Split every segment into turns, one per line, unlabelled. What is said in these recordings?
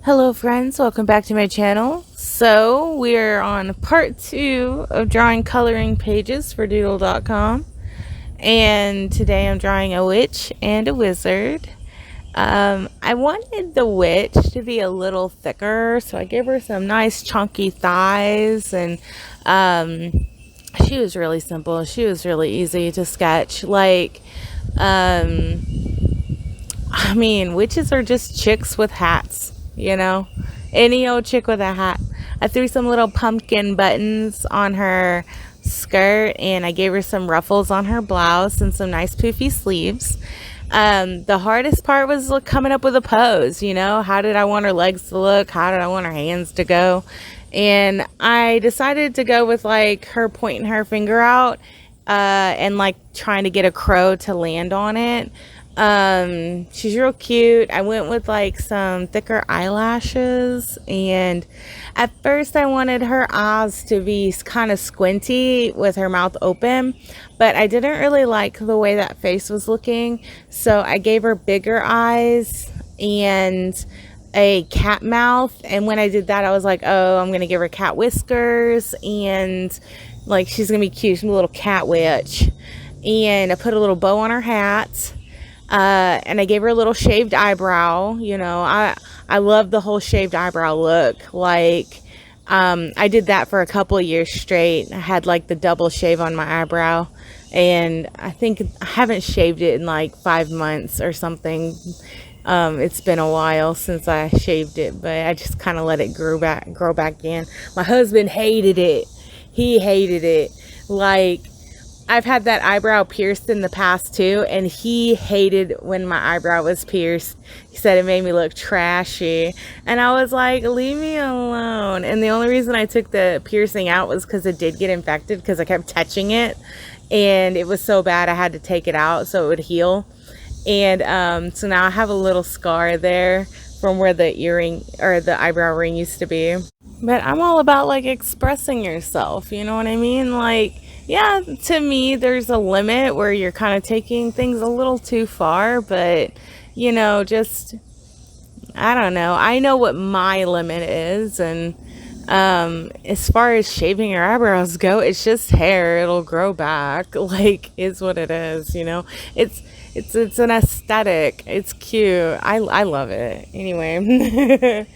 Hello friends, welcome back to my channel. So we're on part 2 of drawing coloring pages for Doodle.com, and today I'm drawing a witch and a wizard. I wanted the witch to be a little thicker, so I gave her some nice chunky thighs, and she was really simple. She was really easy to sketch. I mean, witches are just chicks with hats, you know? Any old chick with a hat. I threw some little pumpkin buttons on her skirt, and I gave her some ruffles on her blouse and some nice poofy sleeves. The hardest part was coming up with a pose, you know? How did I want her legs to look? How did I want her hands to go? And I decided to go with like her pointing her finger out and like trying to get a crow to land on it. She's real cute. I went with like some thicker eyelashes, and at first I wanted her eyes to be kind of squinty with her mouth open, but I didn't really like the way that face was looking, so I gave her bigger eyes and a cat mouth. And when I did that, I was like, oh, I'm gonna give her cat whiskers, and like she's gonna be cute. She's a little cat witch. And I put a little bow on her hat. And I gave her a little shaved eyebrow. You know, I love the whole shaved eyebrow look. Like, I did that for a couple of years straight. I had like the double shave on my eyebrow, and I think I haven't shaved it in like 5 months or something. It's been a while since I shaved it, but I just kind of let it grow back in. My husband hated it. He hated it. Like, I've had that eyebrow pierced in the past too, and he hated when my eyebrow was pierced. He said it made me look trashy, and I was like, leave me alone. And the only reason I took the piercing out was because it did get infected, because I kept touching it, and it was so bad I had to take it out so it would heal. And so now I have a little scar there from where the earring or the eyebrow ring used to be. But I'm all about like expressing yourself, you know what I mean? Like, yeah, to me, there's a limit where you're kind of taking things a little too far, but you know, just, I don't know. I know what my limit is, and as far as shaving your eyebrows go, it's just hair. It'll grow back. Like, is what it is, you know? It's an aesthetic. It's cute. I love it. Anyway.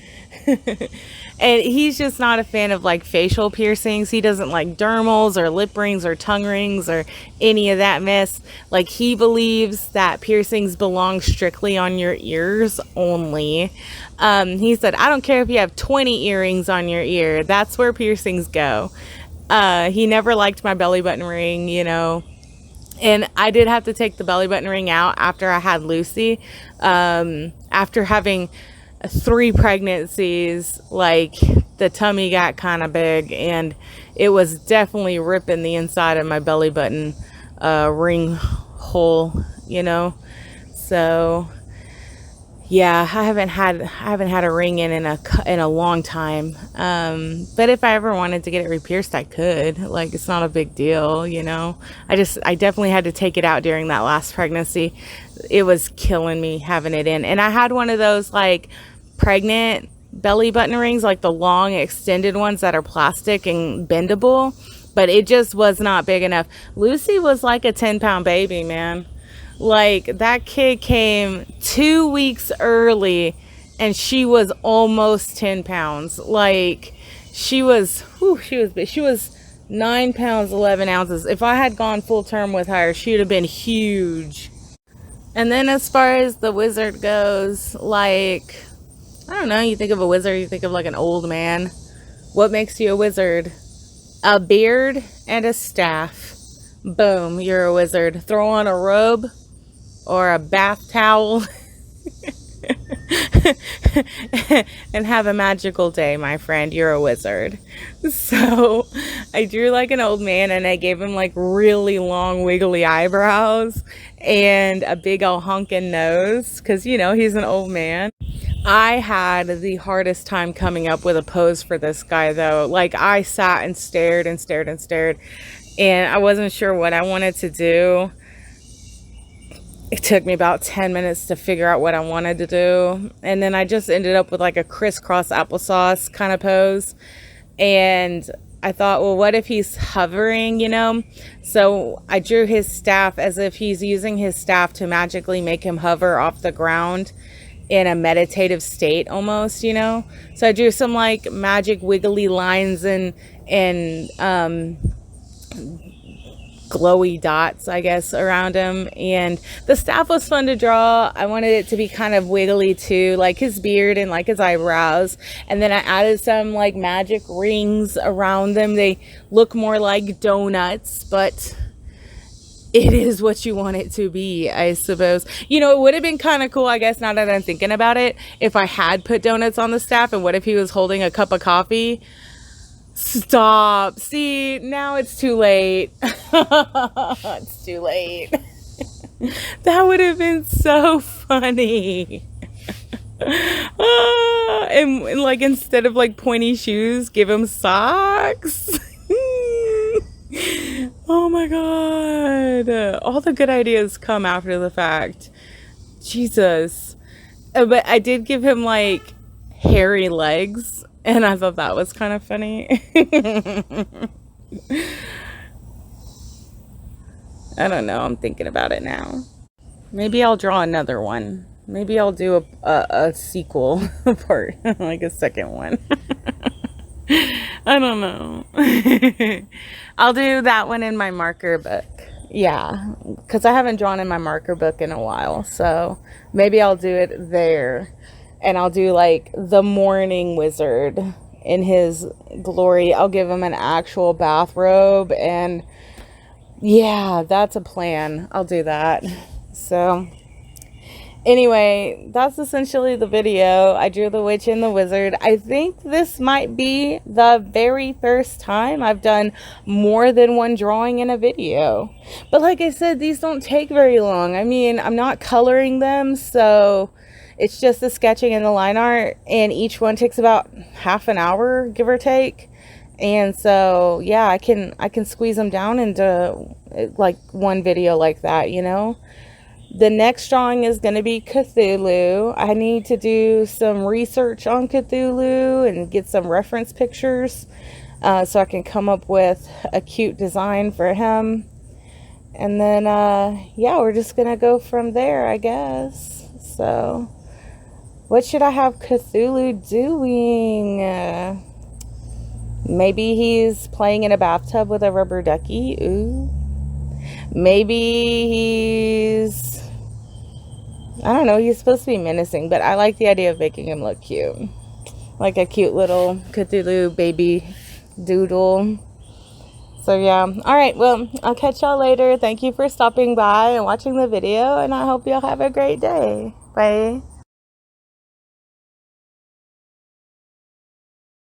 And he's just not a fan of like facial piercings. He doesn't like dermals or lip rings or tongue rings or any of that mess. Like, he believes that piercings belong strictly on your ears only. He said, I don't care if you have 20 earrings on your ear. That's where piercings go. He never liked my belly button ring, you know. And I did have to take the belly button ring out after I had Lucy. After having 3 pregnancies, like, the tummy got kind of big, and it was definitely ripping the inside of my belly button ring hole, you know. So yeah, I haven't had a ring in a long time. But if I ever wanted to get it re-pierced, I could. Like, it's not a big deal, you know. I definitely had to take it out during that last pregnancy. It was killing me having it in. And I had one of those like pregnant belly button rings, like the long extended ones that are plastic and bendable, but it just was not big enough. Lucy was like a 10-pound baby, man. Like, that kid came 2 weeks early, and she was almost 10 pounds. Like, she was big. She was 9 pounds 11 ounces. If I had gone full term with her, she would have been huge. And then as far as the wizard goes, like, I don't know, you think of a wizard, you think of like an old man. What makes you a wizard? A beard and a staff. Boom, you're a wizard. Throw on a robe or a bath towel and have a magical day, my friend. You're a wizard. So I drew like an old man, and I gave him like really long wiggly eyebrows and a big old honking nose, because, you know, he's an old man. I had the hardest time coming up with a pose for this guy, though. Like, I sat and stared and stared and stared, and I wasn't sure what I wanted to do. It took me about 10 minutes to figure out what I wanted to do. And then I just ended up with like a crisscross applesauce kind of pose. And I thought, well, what if he's hovering, you know? So I drew his staff as if he's using his staff to magically make him hover off the ground in a meditative state almost, you know? So I drew some like magic wiggly lines and glowy dots, I guess, around him. And the staff was fun to draw. I wanted it to be kind of wiggly too, like his beard and like his eyebrows. And then I added some like magic rings around them. They look more like donuts, but it is what you want it to be, I suppose. You know, it would have been kind of cool, I guess, now that I'm thinking about it, if I had put donuts on the staff. And what if he was holding a cup of coffee? Stop. See, now it's too late. It's too late. That would have been so funny. And like, instead of like pointy shoes, give him socks. Oh my god. All the good ideas come after the fact. Jesus. But I did give him like hairy legs. And I thought that was kind of funny. I don't know. I'm thinking about it now. Maybe I'll draw another one. Maybe I'll do a sequel part, like a second one. I don't know. I'll do that one in my marker book. Yeah, because I haven't drawn in my marker book in a while. So maybe I'll do it there. And I'll do like the morning wizard in his glory. I'll give him an actual bathrobe. And yeah, that's a plan. I'll do that. So anyway, that's essentially the video. I drew the witch and the wizard. I think this might be the very first time I've done more than one drawing in a video. But like I said, these don't take very long. I mean, I'm not coloring them, so it's just the sketching and the line art, and each one takes about half an hour, give or take. And so, yeah, I can squeeze them down into like one video like that, you know. The next drawing is going to be Cthulhu. I need to do some research on Cthulhu and get some reference pictures so I can come up with a cute design for him. And then, yeah, we're just going to go from there, I guess. So what should I have Cthulhu doing? Maybe he's playing in a bathtub with a rubber ducky. Ooh. Maybe he's, I don't know, he's supposed to be menacing, but I like the idea of making him look cute. Like a cute little Cthulhu baby Doodle. So yeah. Alright, well, I'll catch y'all later. Thank you for stopping by and watching the video, and I hope y'all have a great day. Bye.